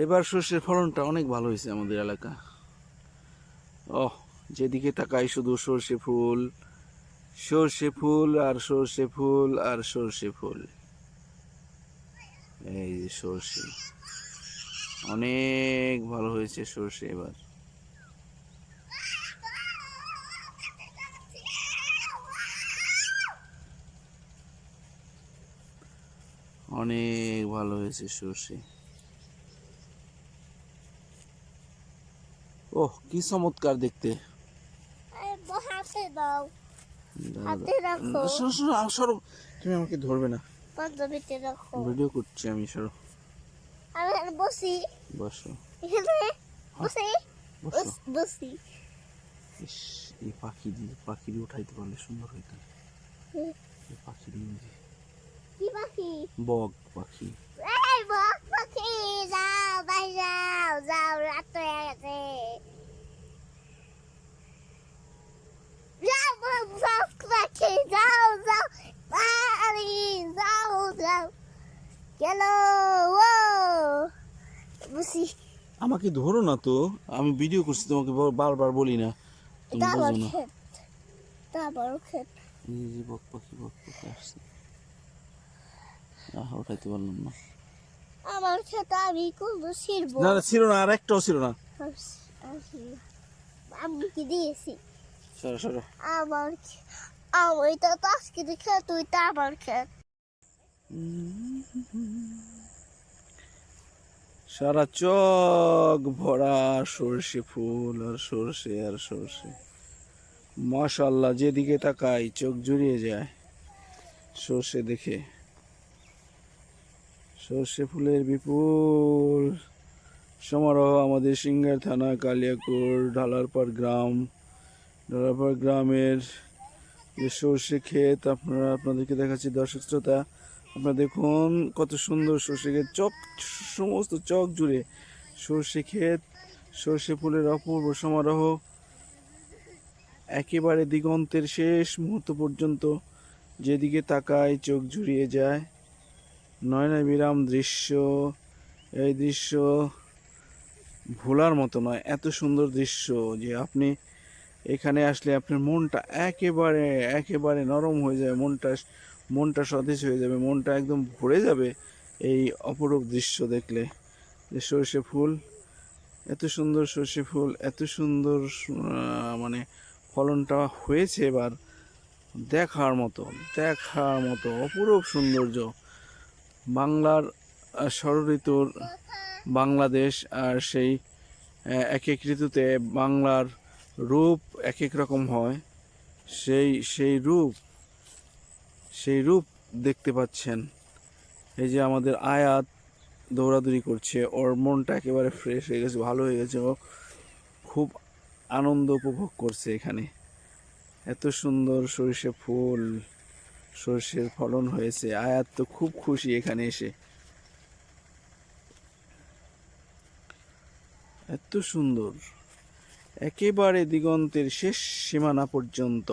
এবার সর্ষের ফলনটা অনেক ভালো হয়েছে আমাদের এলাকা। ওহ, যেদিকে তাকাই শুধু সর্ষে ফুল, সর্ষে ফুল আর সর্ষে ফুল আর সর্ষে ফুল। এই যে সর্ষে, অনেক ভালো হয়েছে সর্ষে এবার। অনেক ভালো হয়েছে সর্ষে। ওহ, কি চমৎকার দেখতে। হাতে দাও, হাতে রাখো, সরো, তুমি আমাকে ধরবে না, পাঞ্জাবিতে রাখো। ভিডিও করছি আমি, সরো। আমি এখানে বসি, বসো, এখানে বসি, বসো। বসি। ইস, এই পাখি দিয়ে উঠাইতে পারলে সুন্দর হইতো। এই পাখি দিয়ে কি পাখি? বক পাখি। এই বক পাখি, যাও বাইরে যাও, যাও, রাত হয়ে গেছে। যাও বক পাখি, যাও যাও, আরে যাও যাও, গেল ও বুঝি। আমাকে ধরো না তো, আমি ভিডিও করছি, তোমাকে বারবার বলি না, তুমি এটা আমার বোঝো না। ক্ষেত, এটা আমার ক্ষেত। এই যে বক পাখি আসছে, উঠাইতে পারলাম না। আমার ক্ষেত, আমি কোনো ছিড়বো না, ছিল না, আর একটাও ছিল না। আমি কি দিয়েছি? সরো সরো। আমার এটা তো আজকে দেখে তুই তো আমার ক্ষেত। সারা চক ভরা সর্ষে ফুল আর সর্ষে আর সর্ষে। মাশাআল্লাহ, যেদিকে তাকাই চোখ জুড়িয়ে যায় সর্ষে দেখে। সর্ষে ফুলের বিপুল সমারোহ আমাদের সিংগার থানা, কালিয়াকৈর, ঢালারপাড় গ্রামের যে সর্ষে ক্ষেত আপনাদেরকে দেখাচ্ছি দর্শক শ্রোতা। আপনারা দেখুন কত সুন্দর সর্ষে ক্ষেত, সমস্ত চক জুড়ে সর্ষে ক্ষেত, সর্ষে ফুলের অপূর্ব সমারোহ। একেবারে দিগন্তের শেষ মুহূর্ত পর্যন্ত যেদিকে তাকায় চোখ জুড়িয়ে যায়, নয়নাভিরাম দৃশ্য। এই দৃশ্য ভোলার মতো নয়, এত সুন্দর দৃশ্য যে আপনি এখানে আসলে আপনার মনটা একেবারে একেবারে নরম হয়ে যাবে, মনটা সতেজ হয়ে যাবে, মনটা একদম ভরে যাবে এই অপরূপ দৃশ্য দেখলে। যে সর্ষে ফুল, এত সুন্দর সর্ষে ফুল, এত সুন্দর মানে ফলনটা হয়েছে এবার, দেখার মতো অপরূপ সৌন্দর্য। বাংলার ষড়ঋতুর বাংলাদেশ, আর সেই এক এক ঋতুতে বাংলার রূপ এক এক রকম হয়। সেই রূপ দেখতে পাচ্ছেন। এই যে আমাদের আয়াত দৌড়াদৌড়ি করছে, ওর মনটা একেবারে ফ্রেশ হয়ে গেছে, ভালো হয়ে গেছে, ও খুব আনন্দ উপভোগ করছে এখানে। এত সুন্দর সর্ষে ফুল, সর্ষের ফলন হয়েছে, আয়াত তো খুব খুশি এখানে এসে। এত সুন্দর, একেবারে দিগন্তের শেষ সীমানা পর্যন্ত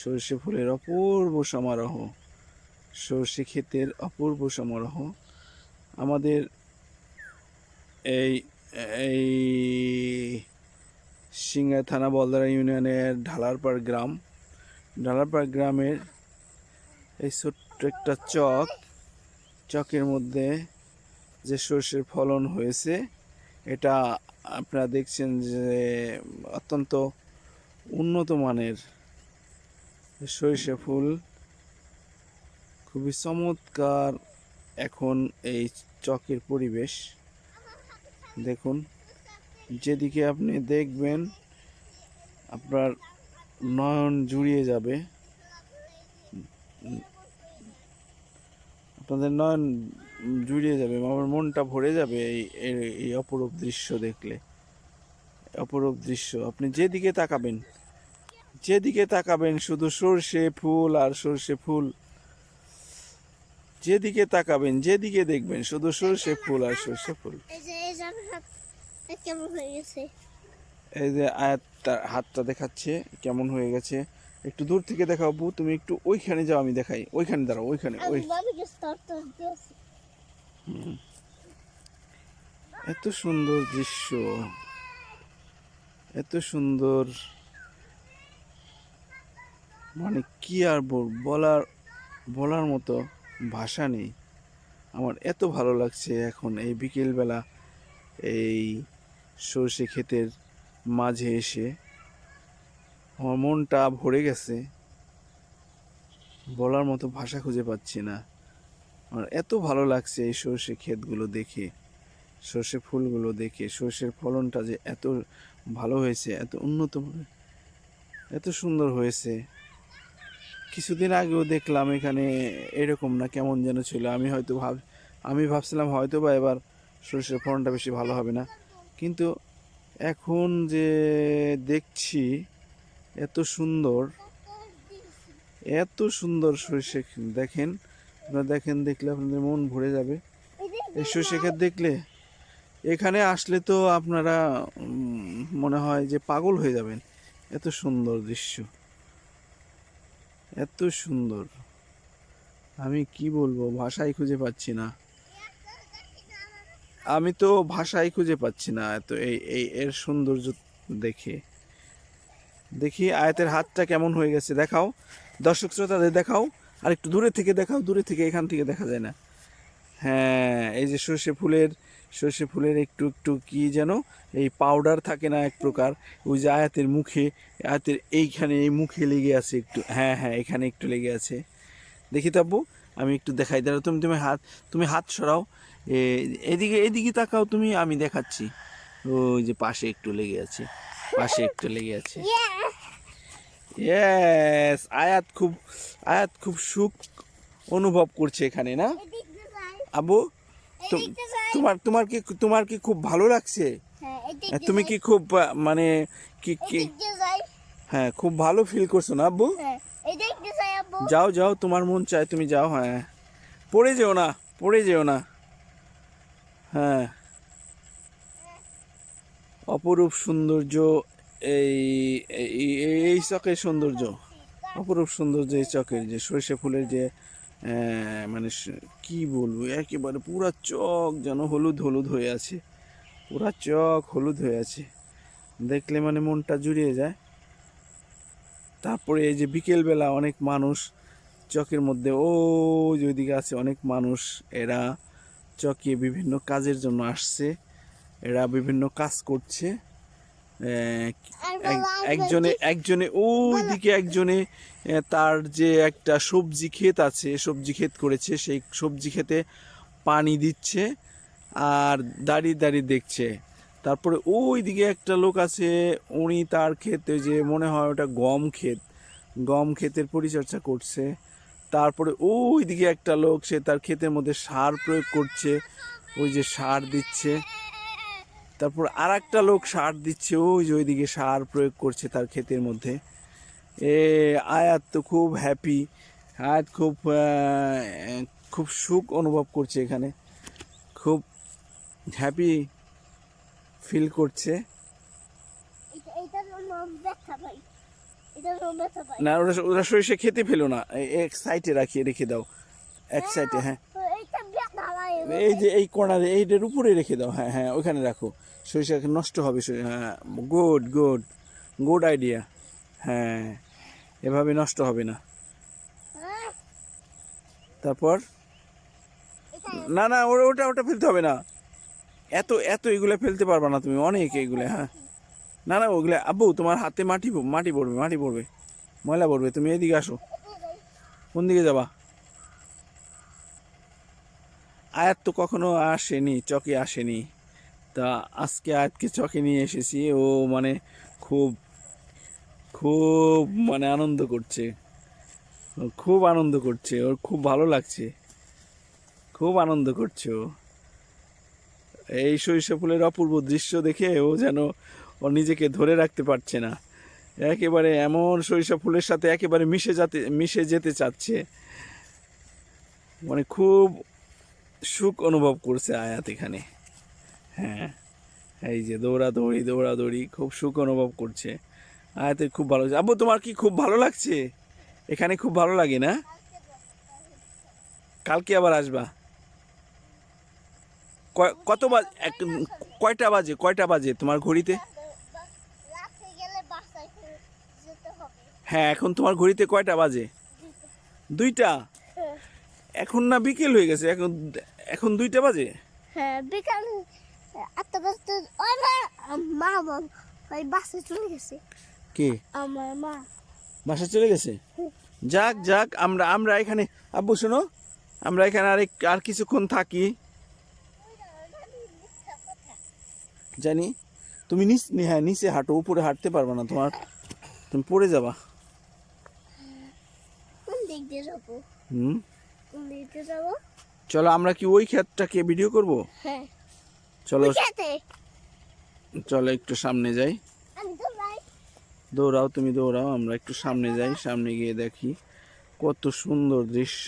সর্ষে ফুলের অপূর্ব সমারোহ, সর্ষে ক্ষেতের অপূর্ব সমারোহ। আমাদের এই এই সিংগাই থানা, বলদারা ইউনিয়নের ঢালারপাড় গ্রামের এই ছোট্ট একটা চকের মধ্যে যে সর্ষের ফলন হয়েছে, এটা আপনারা দেখছেন যে অত্যন্ত উন্নত মানের সরিষা ফুল, খুবই চমৎকার। এখন এই চকের পরিবেশ দেখুন, যেদিকে আপনি দেখবেন আপনার নয়ন জুড়িয়ে যাবে, আপনাদের নয়ন জুড়িয়ে যাবে, আমার মনটা ভরে যাবে এই অপরূপ দৃশ্য দেখলে। অপরূপ দৃশ্য, আপনি যেদিকে তাকাবেন শুধু সর্ষে ফুল আর সর্ষে ফুল। যেদিকে তাকাবেন, যেদিকে দেখবেন শুধু সর্ষে ফুল আর সর্ষে ফুল। কেমন হয়ে গেছে? এই যে আয়াতটা হাতটা দেখাচ্ছে কেমন হয়ে গেছে, একটু দূর থেকে দেখাবো, তুমি একটু ওইখানে যাও, আমি দেখাই, ওইখানে দাঁড়াও, ওইখানে এত সুন্দর দৃশ্য, এত সুন্দর, মানে কি আর বলার বলার মতো ভাষা নেই। আমার এত ভালো লাগছে এখন এই বিকেলবেলা এই সর্ষে ক্ষেতের মাঝে এসে আমার মনটা ভরে গেছে, বলার মতো ভাষা খুঁজে পাচ্ছি না। আমার এত ভালো লাগছে এই সর্ষে ক্ষেতগুলো দেখে, সর্ষে ফুলগুলো দেখে, সর্ষের ফলনটা যে এত ভালো হয়েছে, এত উন্নত, এত সুন্দর হয়েছে। কিছুদিন আগেও দেখলাম এখানে এরকম না কেমন যেন ছিল। আমি ভাবছিলাম হয়তো বা এবার সর্ষের ফলনটা বেশি ভালো হবে না, কিন্তু এখন যে দেখছি এত সুন্দর, এত সুন্দর সর্ষে দেখেন, আপনারা দেখেন, দেখলে আপনাদের মন ভরে যাবে এই সর্ষে ক্ষেত দেখলে। এখানে আসলে তো আপনারা মনে হয় যে পাগল হয়ে যাবেন, এত সুন্দর দৃশ্য, এত সুন্দর, আমি কি বলবো, ভাষাই খুঁজে পাচ্ছি না। আমি তো ভাষাই খুঁজে পাচ্ছি না এত এর সৌন্দর্য দেখে। দেখি আয়াতের হাতটা কেমন হয়ে গেছে, দেখাও দর্শক শ্রোতাদের, দেখাও আর একটু দূরে থেকে দেখাও, দূরে থেকে, এখান থেকে দেখা যায় না। হ্যাঁ, এই যে সর্ষে ফুলের একটু একটু কি যেন এই পাউডার থাকে না এক প্রকার, ওই যে আয়াতের মুখে, আয়াতের এইখানে এই মুখে লেগে আছে একটু, হ্যাঁ হ্যাঁ এখানে একটু লেগে আছে। দেখি তাব্বু, আমি একটু দেখাই, দাঁড়াও, তুমি হাত সরাও, এদিকে এদিকে তাকাও তুমি, আমি দেখাচ্ছি। ওই যে পাশে একটু লেগে আছে, পাশে একটু লেগে আছে। ইয়েস, আয়াত খুব সুখ অনুভব করছে এখানে, না আবু? তোমার কি খুব ভালো লাগছে? তুমি কি খুব মানে কি কি হ্যাঁ, খুব ভালো ফিল করছো না আব্বু? যাও যাও, তোমার মন চায় তুমি যাও, হ্যাঁ, পড়ে যেও না, পড়ে যেও না। হ্যাঁ, অপরূপ সৌন্দর্য এই এই এই চকের সৌন্দর্য, অপরূপ সৌন্দর্য এই চকের, যে সর্ষে ফুলের যে মানে কি বলবো, একেবারে পুরা চক যেন হলুদ হলুদ হয়ে আছে, পুরা চক হলুদ হয়ে আছে, দেখলে মানে মনটা জুড়িয়ে যায়। তারপরে এই যে বিকেলবেলা অনেক মানুষ চকের মধ্যে, ও ওইদিকে আছে অনেক মানুষ, এরা চকে বিভিন্ন কাজের জন্য আসছে, এরা বিভিন্ন কাজ করছে। একজনে ওইদিকে একজনে তার যে একটা সবজি ক্ষেত আছে, সবজি ক্ষেত করেছে, সেই সবজি ক্ষেতে পানি দিচ্ছে আর দাঁড়িয়ে দাঁড়িয়ে দেখছে। তারপরে ওই দিকে একটা লোক আছে, উনি তার ক্ষেতে, যে মনে হয় ওটা গম ক্ষেতের পরিচর্যা করছে। তারপরে ওই দিকে একটা লোক, সে তার ক্ষেতের মধ্যে সার প্রয়োগ করছে, ওই যে সার দিচ্ছে। তারপর আর একটা লোক সার দিচ্ছে, ওই যে ওইদিকে সার প্রয়োগ করছে তার ক্ষেতের মধ্যে। আয়াত তো খুব হ্যাপি, আয়াত খুব সুখ অনুভব করছে এখানে, খুব হ্যাপি ফিল করছে। না, ওরা সরিষা খেতে ফেলো না, এক সাইডে রেখে দাও, এক সাইডে, হ্যাঁ এই যে এই কর্নারে, এইটার উপরে রেখে দাও, হ্যাঁ হ্যাঁ ওইখানে রাখো, সরিষা নষ্ট হবে, হ্যাঁ, গুড গুড গুড আইডিয়া, হ্যাঁ এভাবে নষ্ট হবে না। তারপর না না, ওটা ওটা ফেলতে হবে না, এত এত এগুলো ফেলতে পারবা না তুমি, অনেক এগুলো, হ্যাঁ না না ওগুলো, আব্বু তোমার হাতে মাটি মাটি পড়বে, ময়লা পড়বে, তুমি এদিকে আসো, কোন দিকে যাবা? আয়াত তো কখনো আসেনি, চকে আসেনি, তা আজকে আয়াতকে চকে নিয়ে এসেছি। ও মানে খুব খুব মানে আনন্দ করছে, খুব আনন্দ করছে, ওর খুব ভালো লাগছে, খুব আনন্দ করছে ও এই সরিষা ফুলের অপূর্ব দৃশ্য দেখে। ও যেন ও নিজেকে ধরে রাখতে পারছে না, একেবারে এমন সরিষা ফুলের সাথে একেবারে মিশে যেতে চাচ্ছে, মানে খুব সুখ অনুভব করছে আয়াত এখানে। হ্যাঁ, এই যে দৌড়াদৌড়ি খুব সুখ অনুভব করছে, আয়াতের খুব ভালো লাগছে। আব্বু তোমার কি খুব ভালো লাগছে এখানে? খুব ভালো লাগে না? কালকে আবার আসবা? কত বাজে কয়টা বাজে তোমার ঘড়িতে? রাতে গেলে বাসায় যেতে হবে। হ্যাঁ, এখন তোমার ঘড়িতে কয়টা বাজে? 2টা। এখন না বিকেল হয়ে গেছে, এখন 2টা বাজে। হ্যাঁ, বিকাল 8টা বাজতে ওই মা ওই বাসে চলে গেছে। কে? আমার মা বাসা চলে গেছে। যাক যাক, আমরা এখানে, আব্বু শোনো, আমরা এখানে আর কিছুক্ষণ থাকি। জানি তুমি হ্যাঁ নিচে হাঁটো, উপরে হাঁটতে পারবে না, তুমি পড়ে যাবা। কোন দিক দিয়ে যাবো? হুম, কোন দিক দিয়ে যাবো? চলো আমরা কি ওই ক্ষেতটাকে ভিডিও করব? হ্যাঁ, চলো খেতে চলো একটু সামনে যাই। আমি তো ভাই দৌড়াও, তুমি দৌড়াও, আমরা একটু সামনে যাই। সামনে গিয়ে দেখি কত সুন্দর দৃশ্য,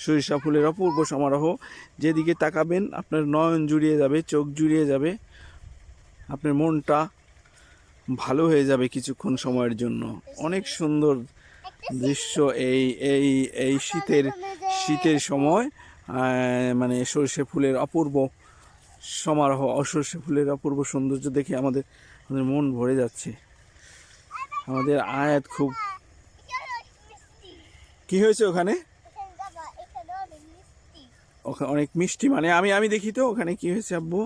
সরিষা ফুলের অপূর্ব সমারোহ। যেদিকে তাকাবেন আপনার নয়ন জুড়িয়ে যাবে, চোখ জুড়িয়ে যাবে, আপনার মনটা ভালো হয়ে যাবে কিছুক্ষণ সময়ের জন্য। অনেক সুন্দর দৃশ্য এই এই এই শীতের সময়, মানে সরিষা ফুলের অপূর্ব সমারোহ, সরিষা ফুলের অপূর্ব সৌন্দর্য দেখে আমাদের মন ভরে যাচ্ছে। আমাদের আয়াত খুব, কি হয়েছে ওখানে? ওখানে অনেক মিষ্টি, মানে আমি দেখি তো ওখানে কি হয়েছে আব্বু।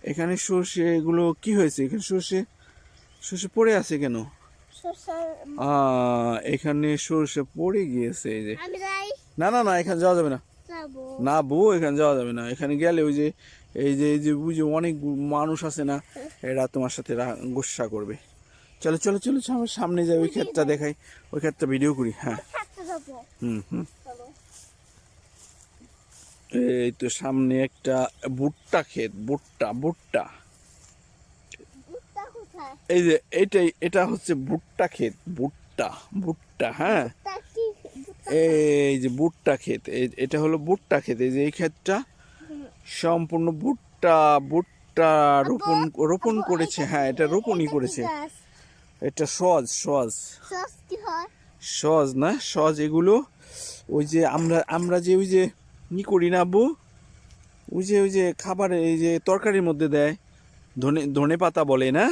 এখানে সর্ষে এগুলো কি হয়েছে? এখানে সর্ষে পড়ে আছে কেন? এখানে সর্ষে পড়ে গিয়েছে এই যে। না না না, এখানে যাওয়া যাবে না। না বউ, এখানে যাওয়া যাবে না। এখানে গেলে এই যে বুঝে অনেক মানুষ আছে না, এরা তোমার সাথে গোসা করবে। চলো চলো চলো, আমরা সামনে যাই, ওই ক্ষেতটা দেখাই, ওই ক্ষেতটা ভিডিও করি। হ্যাঁ, হুম। এই তো সামনে একটা ভুট্টা ক্ষেত, ভুট্টা। এই যে এটা হচ্ছে ভুট্টা ক্ষেত, ভুট্টা। হ্যাঁ, এই যে ভুট্টা ক্ষেত, এটা হলো ভুট্টা ক্ষেত। এই যে এই ক্ষেতটা সম্পূর্ণ ভুট্টা রোপণ করেছে। হ্যাঁ, এটা রোপণই করেছে। এটা সজ না, সজ এগুলো ওই যে আমরা যে ওই যে করি না আব্বু, ওই যে খাবারে এই যে তরকারির মধ্যে দেয়, ধনে পাতা বলে না,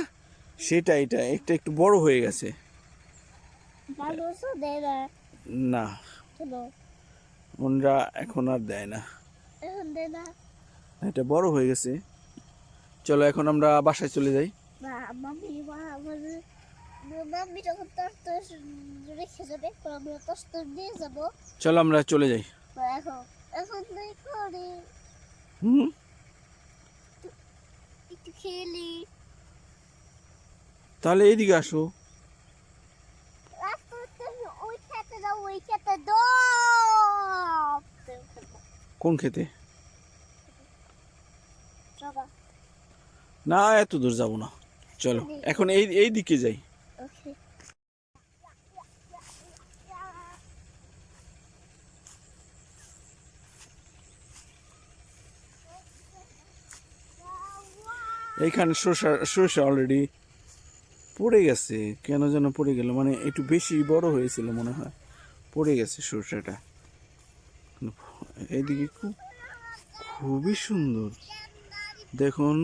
সেটা এটা একটু বড় হয়ে গেছে। না, ওনরা এখন আর দেয় না, এটা বড় হয়ে গেছে। চলো এখন আমরা বাসায় চলে যাই। চলো আমরা চলে যাই। হুম, তাহলে এইদিকে আসো। কোন খেতে? না, এত দূর যাবো না, চলো এখন এই দিকে যাই। এইখানে সরষা অলরেডি পড়ে গেছে, কেন যেন পড়ে গেল, মানে একটু বেশি বড় হয়েছিল মনে হয়, পড়ে গেছে সরষাটা। এইদিকে খুবই সুন্দর, দেখুন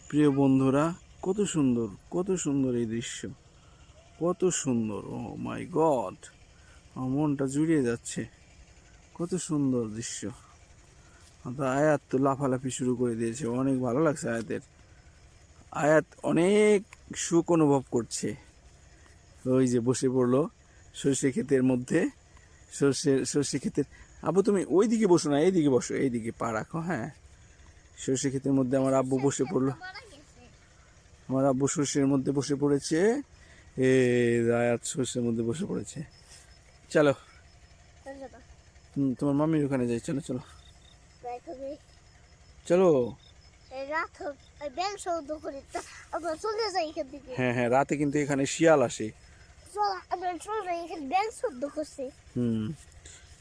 প্রিয় বন্ধুরা, কত সুন্দর এই দৃশ্য, কত সুন্দর। ও মাই গড, আমার মনটা জুড়িয়ে যাচ্ছে, কত সুন্দর দৃশ্য। আয়াত তো লাফালাফি শুরু করে দিয়েছে, অনেক ভালো লাগছে আয়াত অনেক সুখ অনুভব করছে। ওই যে বসে পড়লো সর্ষে ক্ষেতের মধ্যে, সর্ষে ক্ষেতের, আব্বু তুমি ওই দিকে বসো না, এইদিকে বসো, এইদিকে পা রাখো। হ্যাঁ, সর্ষে ক্ষেতের মধ্যে আমার আব্বু বসে পড়লো, আমার আব্বু সর্ষের মধ্যে বসে পড়েছে। আয়াত সর্ষের মধ্যে বসে পড়েছে। চলো তোমার মামির ওখানে যাই, চলো চলো চলো। হ্যাঁ হ্যাঁ, রাতে কিন্তু এখানে শিয়াল আসে।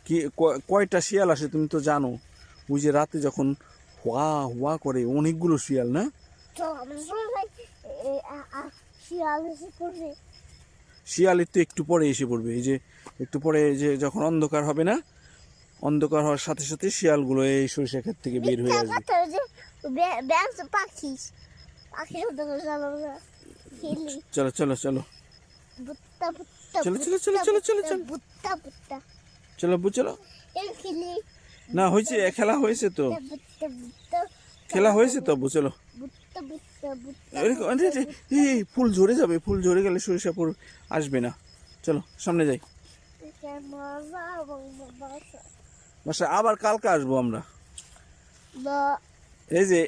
কি কয়টা শিয়াল আসে তুমি তো জানো? ওই যে রাতে যখন হুয়া হুয়া করে, অনেকগুলো শিয়াল না? শিয়ালের তো একটু পরে এসে পড়বে, এই যে একটু পরে যে যখন অন্ধকার হবে না, অন্ধকার হওয়ার সাথে সাথে শিয়ালগুলো এই সরিষা ক্ষেত থেকে বের হয়ে আসবে। ব্যাস পাখি পাখি হিলি চলো চলো চলো বুত্তা বুত্তা চলো চলো চলো চলো চলো চলো বুত্তা বুত্তা চলো আব্বু চলো। এই হিলি না হয়েছে, খেলা হয়েছে তো, বুত্তা বুত্তা খেলা হয়েছে তো আব্বু চলো। বুত্তা বুত্তা বুত্তা এই ফুল ঝরে যাবে, ফুল ঝরে গেলে সরিষা ফুল আসবে না। চলো সামনে যাই। মজা এবং বাসা আবার কালকে আসবো আমরা। বা এই যে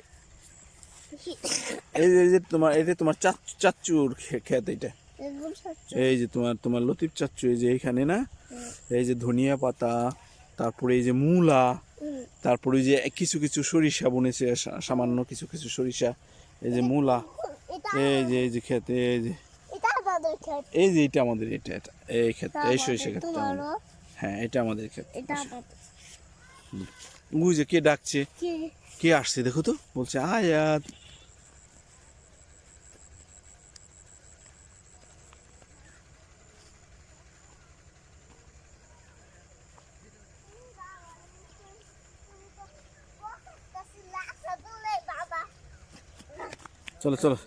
এই যে তোমার, এটা তোমার চাচ্চুর ক্ষেত এটা। একদম সত্যি এই যে তোমার লতিফ চাচ্চু, এই যে এইখানে না, এই যে ধনিয়া পাতা, তারপরে এই যে মূলা, তারপরে এই যে কিছু কিছু সরিষা বুনেছে, সামান্য কিছু কিছু সরিষা, এই যে মূলা, এটা এই যে ক্ষেত, এই যে এটা আমাদের ক্ষেত এই যে এটা আমাদের, এটা এই ক্ষেত, এই সরিষা ক্ষেত তোমারও হ্যাঁ এটা আমাদের ক্ষেত। এটা আমাদের ওই যে কে ডাকছে, কি কে আসছে দেখো তো, বলছে আয়াত। চলো চলো